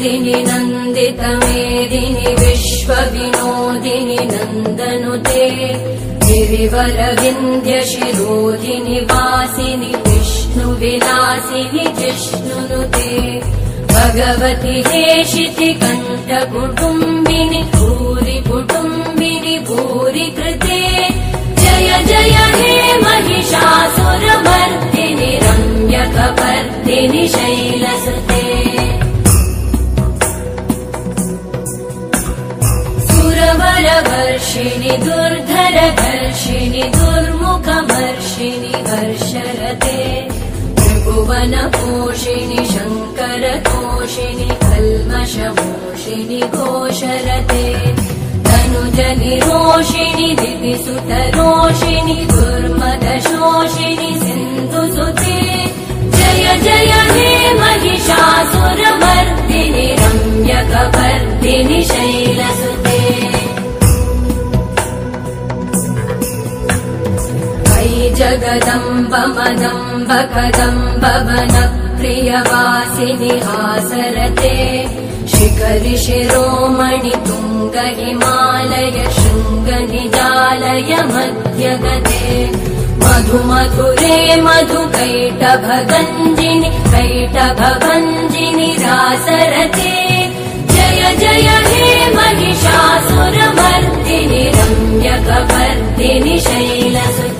नन्दिनि नन्दितमेदिनि विश्वविनोदिनि नन्दनुते गिरिवरविन्द्यशिरोधिनि वासिनि विष्णुविलासिनि जिष्णुनुते भगवति हेशिति कण्ठकुटुम्बिनि भूरि कुटुम्बिनि भूरि कृते जय जय हे महिषासुरमर्दिनि रम्यकपर्दिनि शैलसुते सुरवरवर्षिणि दुर्धरधर्षिणि दुर्मुखमर्षिणि हर्षरते त्रिभुवनपोषिणि शङ्करतोषिणि कल्मषमोषिणि घोषरते तनुजनिरोषिणि दितिसुतरोषिणि दुर्मदशोषिणि सिन्धुसुते जय जय हे महिषासुरमर्दिनि रम्यकपर्दिनि शैलसुते जगदम्ब मदम्ब कदम्ब वनप्रियवासिनि हासरते शिखरि शिरोमणि तुङ्ग हिमालय शृङ्गनिजालय मध्यगते मधुमधुरे मधुकैटभगञ्जिनि कैटभभञ्जिनि रासरते जय जय हे महिषासुरमर्दिनि रम्यकपर्दिनि शैलसुते